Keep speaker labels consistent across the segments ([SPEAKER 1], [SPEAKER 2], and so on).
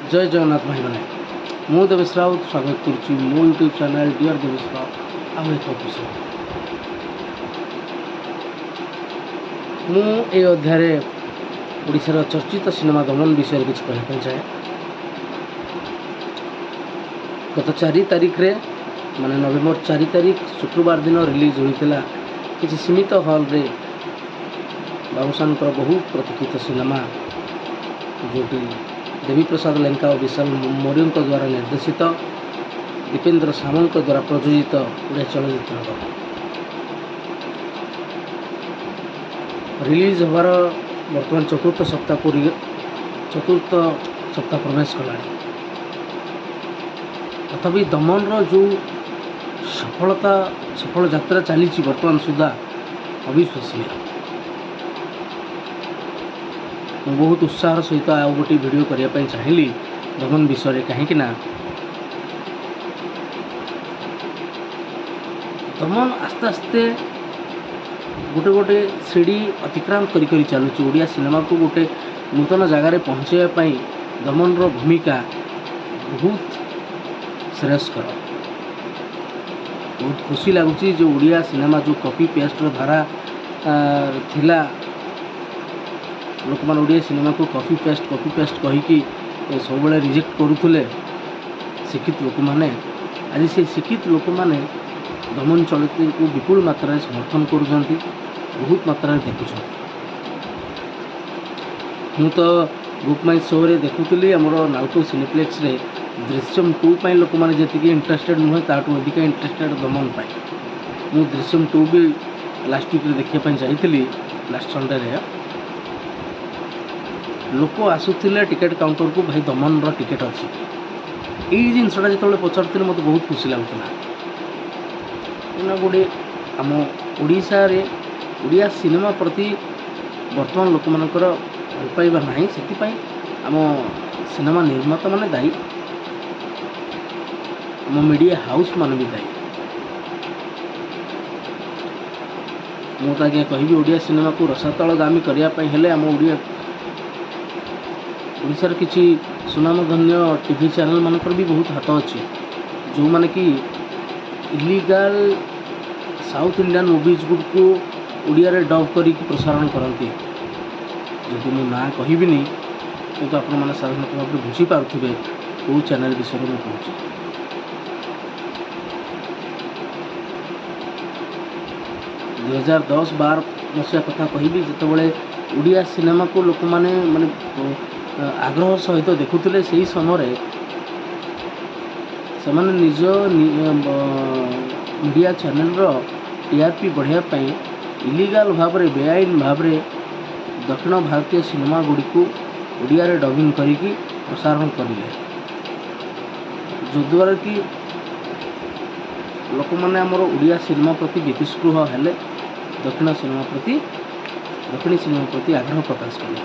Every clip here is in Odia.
[SPEAKER 1] जय जगन्नाथ भाई मैंने मु देवेश राउत स्वागत करुच्ची मो YouTube channel dear Devesh Raut आउ एक विषय मु ए अध्याय ओडिशार चर्चित सिनेमा दमन विषय किसी कहना चाहे। गत 4 तारिख रे माने नवेम्बर 4 तारिख शुक्रवार दिन रिलीज होता किसी सीमित हॉल रे बाबूशान बहु प्रतीक्षित सिनेमा जोटी देवी प्रसाद लेंका और विशाल मौर्य द्वारा निर्देशित दीपेन्द्र सामंत द्वारा प्रयोजित ओडिया चलचित्र रिलीज होवार बर्तमान चतुर्थ सप्ताह प्रवेश कला। तथापि दमन जो सफल यात्रा चली बर्तमान सुधा अविश्वसनीय। मैं बहुत उत्साह सहित आउ गोटे वीडियो करने चाहिए दमन विषय कहीं दमन आस्ते आस्ते गोटे गोटे सीढ़ी अतिक्रांत करी चलुची ओडिया सिनेमा को गोटे नूतन जगार पहुँचाई दमन रो भूमिका बहुत श्रेयस्कर। बहुत खुशी लगुच जो ओडिया सिनेमा जो कॉपी पेस्ट धारा थिला लोक मैंने ओडिया सिनेमा को कॉपी पेस्ट कहीकि सब रिजेक्ट करुले शिक्षित लोक मैंने आज से शिक्षित लोक मैंने दमन चलचित्र को विपुल मात्रा समर्थन करुँच बहुत मात्रा देखुं। मु तो बुक माई शो रे देखुली आमर नाउटो सिनेप्लेक्स रे दृश्यम 2 लोक मैंने जी इंटरेस्टेड नुहे ताठू अधिक इंटरेस्टेड दमन मु दृश्यम 2 भी लास्ट वीक देखापी जाइली लास्ट संडे रे लोक आसुले टिकेट काउंटर को भाई दमन टिकेट अच्छी यही जिनसा जो पचार मत बहुत खुशी लगुला। गोटे आम ओडिशा रे ओडिया सिनेमा प्रति वर्तमान लोक मानकर भल पाइबा नहीं से आम सिनेमा निर्माता माने दायी आम मीडिया हाउस मान भी दायी। मुझे कहि ओडिया सिनेमा को रसातलगामी करने आम ओडिशार किसी सुनामधन्य टीवी चैनल मानकर भी बहुत हाथ अच्छी जो माने कि illegal south Indian movies good को ओडिया रे डब करी प्रसारण करती जो मु ना कहबिनी किंतु आपण मैंने साधारण भाव में बुझीपारे कौ चैनल विषय में कहूँ। 2010-12 मसीहा कथा कहबी जितेबाला ओडिया सिनेमा को लोक माने आग्रह सहित देखुले से समय से निज मीडिया चैनल टीआरपी बढ़ाई इलीगल भाव में बेआईन भाव में दक्षिण भारतीय सिनेमा गुड़ी को ओडिया रे डबिंग करी प्रसारण करें जो द्वारा कि लोक मैंने आमर ओडिया सिनेमा प्रति वितस्पृह हेले दक्षिणी सिनेमा प्रति आग्रह प्रकाश कले।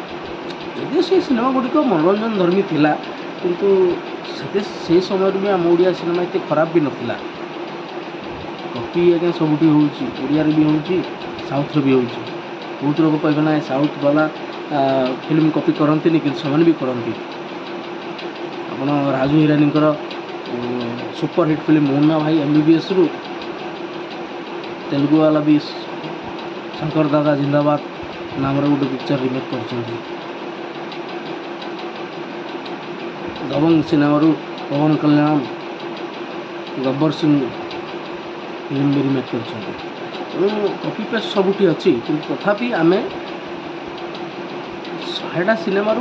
[SPEAKER 1] यदि से सिनेमा गुड़िक मनोरंजन धर्मी थिला किंतु से समय भी आम ओडिया सिनेमा इतने खराब भी नथिला। कॉपी आज्ञा सबुठी होड़िया भी हो साउथ भी हो बहुत लोग कहे ना साउथ वाला फिल्म कॉपी करती कि भी करती। आप Raju Hirani super hit film Munna भाई MBBS रु तेलुगु वाला भी शंकर दादा जिंदाबाद नाम गोटे पिक्चर रिमेक कर दबंग सिनेमा पवन कल्याण गब्बर सिंह फिल्म भी रिमेक कर कॉपी पेस्ट सबुठी अच्छी कि तथापि आम 100टा सिनेमा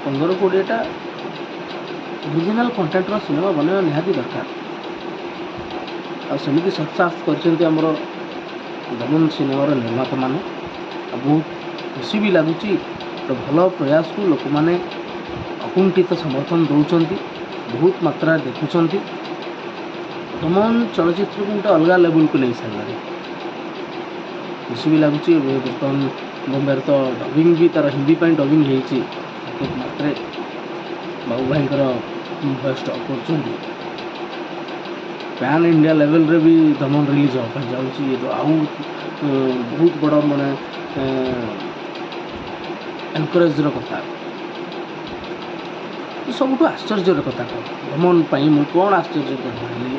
[SPEAKER 1] 15-20टा ओरिजिनल कंटेंटर सिनेमा बनवा निहाती दरकार आमती सक्सेस कर दमन सिनेमार निर्माता मैंने बहुत खुशी भी लगुच भल प्रयास को लोक मैंने अकुंठित समर्थन दौरान बहुत मात्रा देखुं। दमन चलचित्र को गोटे अलग लेवल को नहीं सारे खुशी भी लगुच। बर्तमान बॉम्बे तो डबिंग भी तार हिंदी डबिंग होते बाबू भाई वॉइस डब कर पैन इंडिया लेवल रे भी दमन रिलीज होगा जाऊँगी तो आउ बहुत बड़ा माने एनकरेज कथा ସବୁଠୁ ଆଶ୍ଚର୍ଯ୍ୟର କଥା କ'ଣ ଦମନ ପାଇଁ ମୁଁ କ'ଣ ଆଶ୍ଚର୍ଯ୍ୟ କହିଲି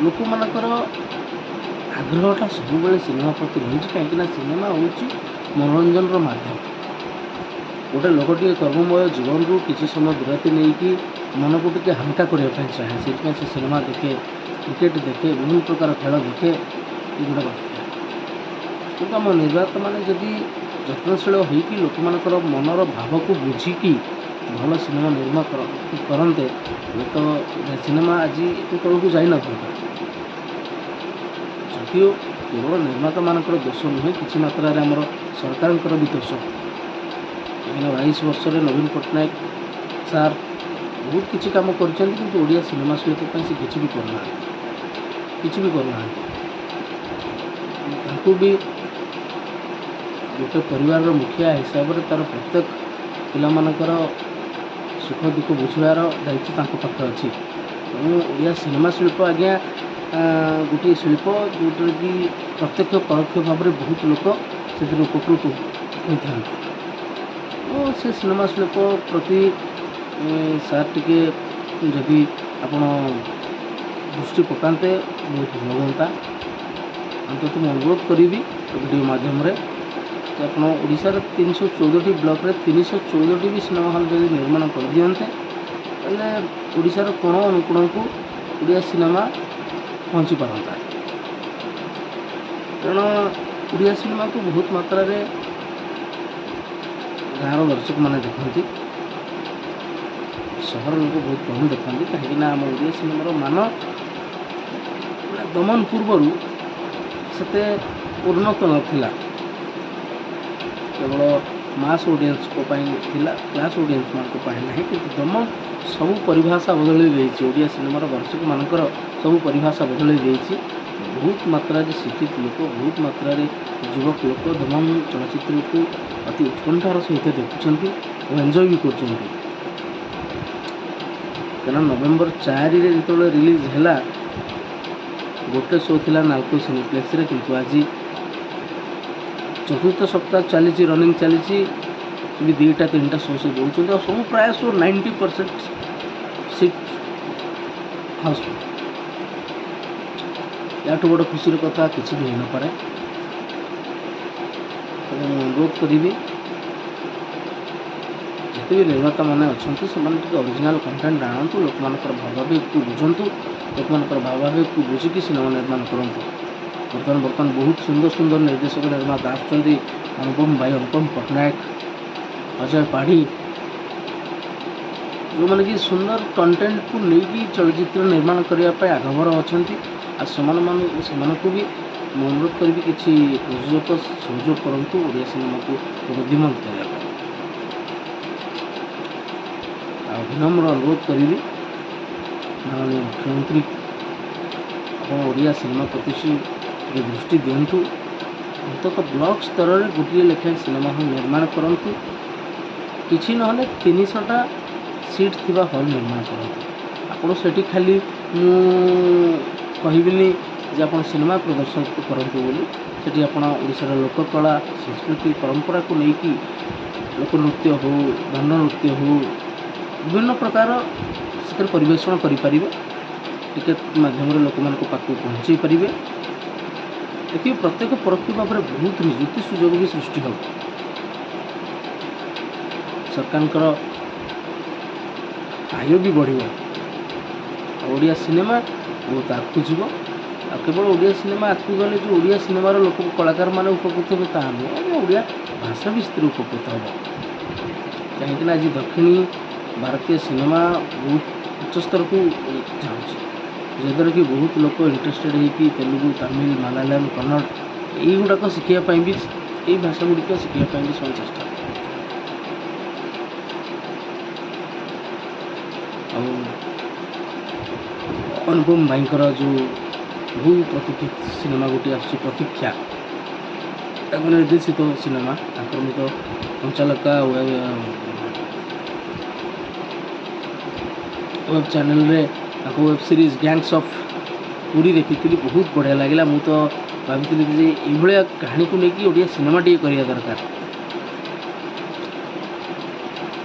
[SPEAKER 1] ଲୋକମାନଙ୍କର ଆଗ୍ରହଟା ସବୁବେଳେ ସିନେମା ପ୍ରତି ରହିଛି କାହିଁକିନା ସିନେମା ହେଉଛି ମନୋରଞ୍ଜନର ମାଧ୍ୟମ। ଗୋଟେ ଲୋକଟିଏ କର୍ମମୟ ଜୀବନରୁ କିଛି ସମୟ ବିରତି ନେଇକି ମନକୁ ଟିକେ ହାଲକା କରିବା ପାଇଁ ଚାହେଁ, ସେଥିପାଇଁ ସେ ସିନେମା ଦେଖେ, କ୍ରିକେଟ୍ ଦେଖେ, ବିଭିନ୍ନ ପ୍ରକାର ଖେଳ ଦେଖେ, ଏଗୁଡ଼ାକ ଦେଖେ। କିନ୍ତୁ ଆମ ନିର୍ମାତାମାନେ ଯଦି ଯତ୍ନଶୀଳ ହୋଇକି ଲୋକମାନଙ୍କର ମନର ଭାବକୁ ବୁଝିକି ଭଲ ସିନେମା ନିର୍ମାଣ କରନ୍ତେ ହୁଏତ ସିନେମା ଆଜି ଏତେ ତଳକୁ ଯାଇନଥାନ୍ତା। ଯଦିଓ କେବଳ ନିର୍ମାତାମାନଙ୍କର ଦୋଷ ନୁହେଁ, କିଛି ମାତ୍ରାରେ ଆମର ସରକାରଙ୍କର ବି ଦୋଷ। କାହିଁକିନା 22 ବର୍ଷରେ ନବୀନ ପଟ୍ଟନାୟକ ସାର୍ ବହୁତ କିଛି କାମ କରିଛନ୍ତି କିନ୍ତୁ ଓଡ଼ିଆ ସିନେମା ଶିଳ୍ପ ପାଇଁ ସେ କିଛି ବି କରୁନାହାନ୍ତି। ତାଙ୍କୁ ବି ଗୋଟେ ପରିବାରର ମୁଖିଆ ହିସାବରେ ତା'ର ପ୍ରତ୍ୟେକ ପିଲାମାନଙ୍କର ସୁଖ ଦୁଃଖ ବୁଝିବାର ଦାୟିତ୍ୱ ତାଙ୍କ ପାଖରେ ଅଛି। ତେଣୁ ଓଡ଼ିଆ ସିନେମା ଶିଳ୍ପ ଆଜ୍ଞା ଗୋଟିଏ ଶିଳ୍ପ ଯେଉଁଥିରେ କି ପ୍ରତ୍ୟକ୍ଷ ପରୋକ୍ଷ ଭାବରେ ବହୁତ ଲୋକ ସେଥିରେ ଉପକୃତ ହୋଇଥାନ୍ତି। ଓ ସେ ସିନେମା ଶିଳ୍ପ ପ୍ରତି ସାର୍ ଟିକେ ଯଦି ଆପଣ ଦୃଷ୍ଟି ପକାନ୍ତେ ବହୁତ ଭଲ ହୁଅନ୍ତା। ଅନ୍ତତଃ ମୁଁ ଅନୁରୋଧ କରିବି ଭିଡ଼ିଓ ମାଧ୍ୟମରେ ଯେ ଆପଣ ଓଡ଼ିଶାର 314ଟି ବ୍ଲକରେ 314ଟି ବି ସିନେମା ହଲ୍ ଯଦି ନିର୍ମାଣ କରିଦିଅନ୍ତେ ତାହେଲେ ଓଡ଼ିଶାର କୋଣ ଅନୁକୋଣକୁ ଓଡ଼ିଆ ସିନେମା ପହଞ୍ଚି ପାରନ୍ତା। କାରଣ ଓଡ଼ିଆ ସିନେମାକୁ ବହୁତ ମାତ୍ରାରେ ଗାଁର ଦର୍ଶକମାନେ ଦେଖନ୍ତି, ସହର ଲୋକ ବହୁତ କମ୍ ଦେଖନ୍ତି। କାହିଁକିନା ଆମ ଓଡ଼ିଆ ସିନେମାର ମାନ ଦମନ ପୂର୍ବରୁ ସେତେ ଉନ୍ନତ ନଥିଲା, କେବଳ ମାସ୍ ଅଡ଼ିଏନ୍ସଙ୍କ ପାଇଁ ଥିଲା, କ୍ଲାସ୍ ଅଡ଼ିଏନ୍ସମାନଙ୍କ ପାଇଁ ନାହିଁ। କିନ୍ତୁ ଦମନ ସବୁ ପରିଭାଷା ବଦଳେଇ ଦେଇଛି, ଓଡ଼ିଆ ସିନେମାର ଦର୍ଶକମାନଙ୍କର ସବୁ ପରିଭାଷା ବଦଳେଇ ଦେଇଛି। ବହୁତ ମାତ୍ରାରେ ଶିକ୍ଷିତ ଲୋକ, ବହୁତ ମାତ୍ରାରେ ଯୁବକ ଲୋକ ଦମନ ଚଳଚ୍ଚିତ୍ରକୁ ଅତି ଉତ୍କଣ୍ଠାର ସହିତ ଦେଖୁଛନ୍ତି ଓ ଏନ୍ଜୟ ବି କରୁଛନ୍ତି। କାରଣ ନଭେମ୍ବର 4ରେ ଯେତେବେଳେ ରିଲିଜ୍ ହେଲା ଗୋଟେ ଶୋ ଥିଲା ନାଲକୋ ସିନିପ୍ଲେକ୍ସରେ, କିନ୍ତୁ ଆଜି ଚତୁର୍ଥ ସପ୍ତାହ ଚାଲିଛି, ରନିଂ ଚାଲିଛି, ବି 2ଟା 3ଟା ଶୋ ସେ ଦେଉଛନ୍ତି ଆଉ ସବୁ ପ୍ରାୟ ଶୋ 90% ସିଟ୍ ହାଉସଫୁଲ୍। ୟାଠୁ ବଡ଼ ଖୁସିର କଥା କିଛି ବି ହୋଇନପାରେ। ତେଣୁ ମୁଁ ଅନୁରୋଧ କରିବି ଯେତେ ବି ନିର୍ମାତାମାନେ ଅଛନ୍ତି ସେମାନେ ଟିକେ ଅରିଜିନାଲ୍ କଣ୍ଟେଣ୍ଟ ଆଣନ୍ତୁ, ଲୋକମାନଙ୍କର ଭାବାବେଗକୁ ବୁଝନ୍ତୁ, ଲୋକମାନଙ୍କର ଭାବାବେଗକୁ ବୁଝିକି ସିନେମା ନିର୍ମାଣ କରନ୍ତୁ। ବର୍ତ୍ତମାନ ବହୁତ ସୁନ୍ଦର ସୁନ୍ଦର ନିର୍ଦ୍ଦେଶକ ନିର୍ମାତା ଆସୁଛନ୍ତି, ଅନୁପମ ପଟ୍ଟନାୟକ, ଅଜୟ ପାଢ଼ୀ, ଯେଉଁମାନେ କି ସୁନ୍ଦର କଣ୍ଟେଣ୍ଟକୁ ନେଇକି ଚଳଚ୍ଚିତ୍ର ନିର୍ମାଣ କରିବା ପାଇଁ ଆଗଭର ଅଛନ୍ତି। ଆଉ ସେମାନଙ୍କୁ ବି ମୁଁ ଅନୁରୋଧ କରିବି କିଛି ପ୍ରଯୋଜକ ସହଯୋଗ କରନ୍ତୁ ଓଡ଼ିଆ ସିନେମାକୁ ବୃଦ୍ଧିମାନ କରିବା ପାଇଁ। ଆଉ ବିନମ୍ର ଅନୁରୋଧ କରିବି ମାନନୀୟ ମୁଖ୍ୟମନ୍ତ୍ରୀ ଆପଣ ଓଡ଼ିଆ ସିନେମା ପ୍ରତି ଟିକେ ଦୃଷ୍ଟି ଦିଅନ୍ତୁ। ଅନ୍ତତଃ ବ୍ଲକ୍ ସ୍ତରରେ ଗୋଟିଏ ଲେଖାଏଁ ସିନେମା ହଲ୍ ନିର୍ମାଣ କରନ୍ତୁ, କିଛି ନହେଲେ 300ଟା ସିଟ୍ ଥିବା ହଲ୍ ନିର୍ମାଣ କରନ୍ତୁ। ଆପଣ ସେଠି ଖାଲି ମୁଁ କହିବିନି ଯେ ଆପଣ ସିନେମା ପ୍ରଦର୍ଶନ କରନ୍ତୁ ବୋଲି, ସେଠି ଆପଣ ଓଡ଼ିଶାର ଲୋକକଳା ସଂସ୍କୃତି ପରମ୍ପରାକୁ ନେଇକି ଲୋକନୃତ୍ୟ ହଉ, ଦଣ୍ଡନୃତ୍ୟ ହଉ, ବିଭିନ୍ନ ପ୍ରକାର ସେଥିରେ ପରିବେଷଣ କରିପାରିବେ। ଟିକେଟ୍ ମାଧ୍ୟମରେ ଲୋକମାନଙ୍କ ପାଖକୁ ପହଞ୍ଚାଇ ପାରିବେ। ଏଥିରେ ପ୍ରତ୍ୟେକ ପରୋକ୍ଷ ଭାବରେ ବହୁତ ନିଯୁକ୍ତି ସୁଯୋଗ ବି ସୃଷ୍ଟି ହେବ। ସରକାରଙ୍କର ଆୟ ବି ବଢ଼ିବ, ଓଡ଼ିଆ ସିନେମା ବହୁତ ଆଗକୁ ଯିବ। ଆଉ କେବଳ ଓଡ଼ିଆ ସିନେମା ଆଗକୁ ଗଲେ ଯେଉଁ ଓଡ଼ିଆ ସିନେମାର ଲୋକ କଳାକାରମାନେ ଉପକୃତ ହେବେ ତାହା ନୁହେଁ, ଆଜ୍ଞା ଓଡ଼ିଆ ଭାଷା ବି ସେଥିରେ ଉପକୃତ ହେବ। କାହିଁକିନା ଆଜି ଦକ୍ଷିଣୀ ଭାରତୀୟ ସିନେମା ବହୁତ ଉଚ୍ଚସ୍ତରକୁ ଯାଉଛି, ଯଦ୍ୱାରା କି ବହୁତ ଲୋକ ଇଣ୍ଟରେଷ୍ଟେଡ଼ ହେଇକି ତେଲୁଗୁ, ତାମିଲ, ମାଲାୟାଲମ, କନ୍ନଡ଼ ଏଇଗୁଡ଼ାକ ଶିଖିବା ପାଇଁ ବି, ଏଇ ଭାଷା ଗୁଡ଼ିକ ଶିଖିବା ପାଇଁ ବି ସେମାନେ ଚେଷ୍ଟା କରନ୍ତି। ଆଉ ଅନୁପମ ଭାଇଙ୍କର ଯେଉଁ ବହୁ ପ୍ରତୀକ୍ଷିତ ସିନେମା ଗୋଟିଏ ଆସୁଛି ପ୍ରତୀକ୍ଷା, ତାଙ୍କ ନିର୍ଦ୍ଦେଶିତ ସିନେମା, ତାଙ୍କର ମୁଁ ତ ପଞ୍ଚାଲଙ୍କା ୱେବ୍ ଚ୍ୟାନେଲରେ ତାଙ୍କ web series gangs of Puri ଦେଖିଥିଲି, ବହୁତ ବଢ଼ିଆ ଲାଗିଲା। ମୁଁ ତ ଭାବିଥିଲି ଯେ ଏଇଭଳିଆ କାହାଣୀକୁ ନେଇକି ଓଡ଼ିଆ ସିନେମା ଟିକେ କରିବା ଦରକାର।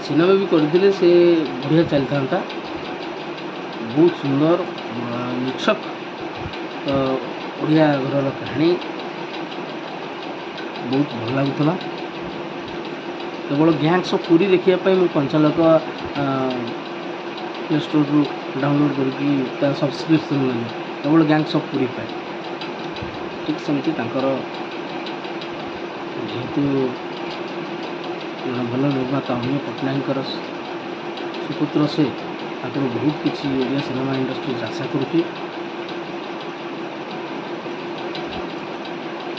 [SPEAKER 1] ସିନେମା ବି କରିଥିଲେ ସେ ବଢ଼ିଆ ଚାଲିଥାନ୍ତା। ବହୁତ ସୁନ୍ଦର ନିଛକ ଓଡ଼ିଆ ଘରର କାହାଣୀ ବହୁତ ଭଲ ଲାଗୁଥିଲା। କେବଳ ଗ୍ୟାଙ୍ଗସ୍ ଅଫ୍ ପୁରୀ ଦେଖିବା ପାଇଁ ମୁଁ କଞ୍ଚାଲୋକ ପ୍ଲେ ଷ୍ଟୋରରୁ ଡାଉନଲୋଡ଼୍ କରିକି ତା ସବସ୍କ୍ରିପସନ୍ ନେଲି କେବଳ ଗ୍ୟାଙ୍ଗସ୍ ଅଫ୍ ପୁରୀ ପାଇଁ। ଠିକ୍ ସେମିତି ତାଙ୍କର ଯେହେତୁ ଭଲ ନିର୍ମାତା ଅମିୟ ପଟ୍ଟନାୟକଙ୍କର ସୁପୁତ୍ର ସେ, ତାଙ୍କର ବହୁତ କିଛି ଓଡ଼ିଆ ସିନେମା ଇଣ୍ଡଷ୍ଟ୍ରିରେ ଆଶା କରୁଛି।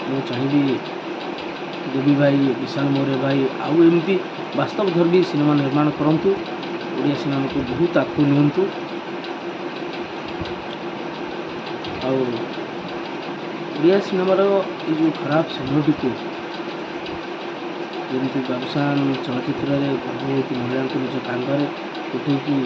[SPEAKER 1] ମୁଁ ଚାହିଁବି ଦେବୀ ଭାଇ, ବିଶାଲ ମୌର୍ୟ ଭାଇ ଆଉ ଏମିତି ବାସ୍ତବ ଧର୍ମୀ ସିନେମା ନିର୍ମାଣ କରନ୍ତୁ, ଓଡ଼ିଆ ସିନେମାକୁ ବହୁତ ଆଗକୁ ନିଅନ୍ତୁ। ଆଉ ଓଡ଼ିଆ ସିନେମାର ଏଇ ଯେଉଁ ଖରାପ ସମୟଟିକୁ, ଯେମିତି ବାବୁସାନ ଚଳଚ୍ଚିତ୍ରରେ ଗର୍ଭବତୀ ମହିଳାଙ୍କୁ ନିଜ କାନ୍ଧରେ ଉଠେଇକି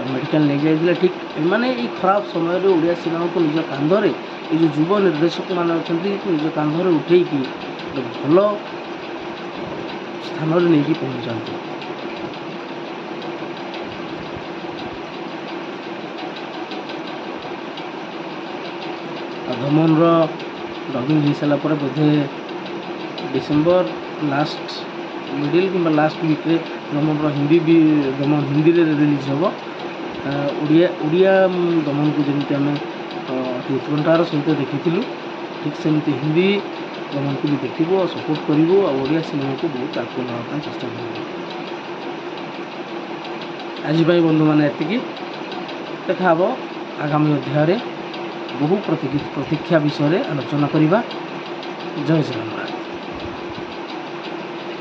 [SPEAKER 1] ମେଡ଼ିକାଲ ନେଇଯାଇଥିଲେ, ଠିକ୍ ଏମାନେ ଏଇ ଖରାପ ସମୟରେ ଓଡ଼ିଆ ସିନେମାକୁ ନିଜ କାନ୍ଧରେ, ଏଇ ଯେଉଁ ଯୁବ ନିର୍ଦ୍ଦେଶକମାନେ ଅଛନ୍ତି ନିଜ କାନ୍ଧରେ ଉଠେଇକି ଗୋଟେ ଭଲ ସ୍ଥାନରେ ନେଇକି ପହଞ୍ଚାନ୍ତି। ଆଉ ଦମନର ଡବିଂ ହେଇସାରିଲା ପରେ ବୋଧେ ଡିସେମ୍ବର ଲାଷ୍ଟ ମିଡ଼ିଲ୍ କିମ୍ବା ଲାଷ୍ଟ ୱିକ୍ରେ ଦମନର ଦମନ ହିନ୍ଦୀରେ ରିଲିଜ୍ ହେବ। ଓଡ଼ିଆ ଦମନକୁ ଯେମିତି ଆମେ ଅତି ଉତ୍କଣ୍ଠାର ସହିତ ଦେଖିଥିଲୁ, ଠିକ୍ ସେମିତି ହିନ୍ଦୀ ଦମନକୁ ବି ଦେଖିବୁ ଆଉ ସପୋର୍ଟ କରିବୁ ଆଉ ଓଡ଼ିଆ ସିନେମାକୁ ବହୁତ ଆଗକୁ ନେବା ପାଇଁ ଚେଷ୍ଟା କରିବୁ। ଆଜି ପାଇଁ ବନ୍ଧୁମାନେ ଏତିକି। ଦେଖା ହେବ ଆଗାମୀ ଅଧ୍ୟାୟରେ ବହୁ ପ୍ରତୀକ୍ଷା ବିଷୟରେ ଆଲୋଚନା କରିବା। ଜୟ ଶ୍ରୀରାମ।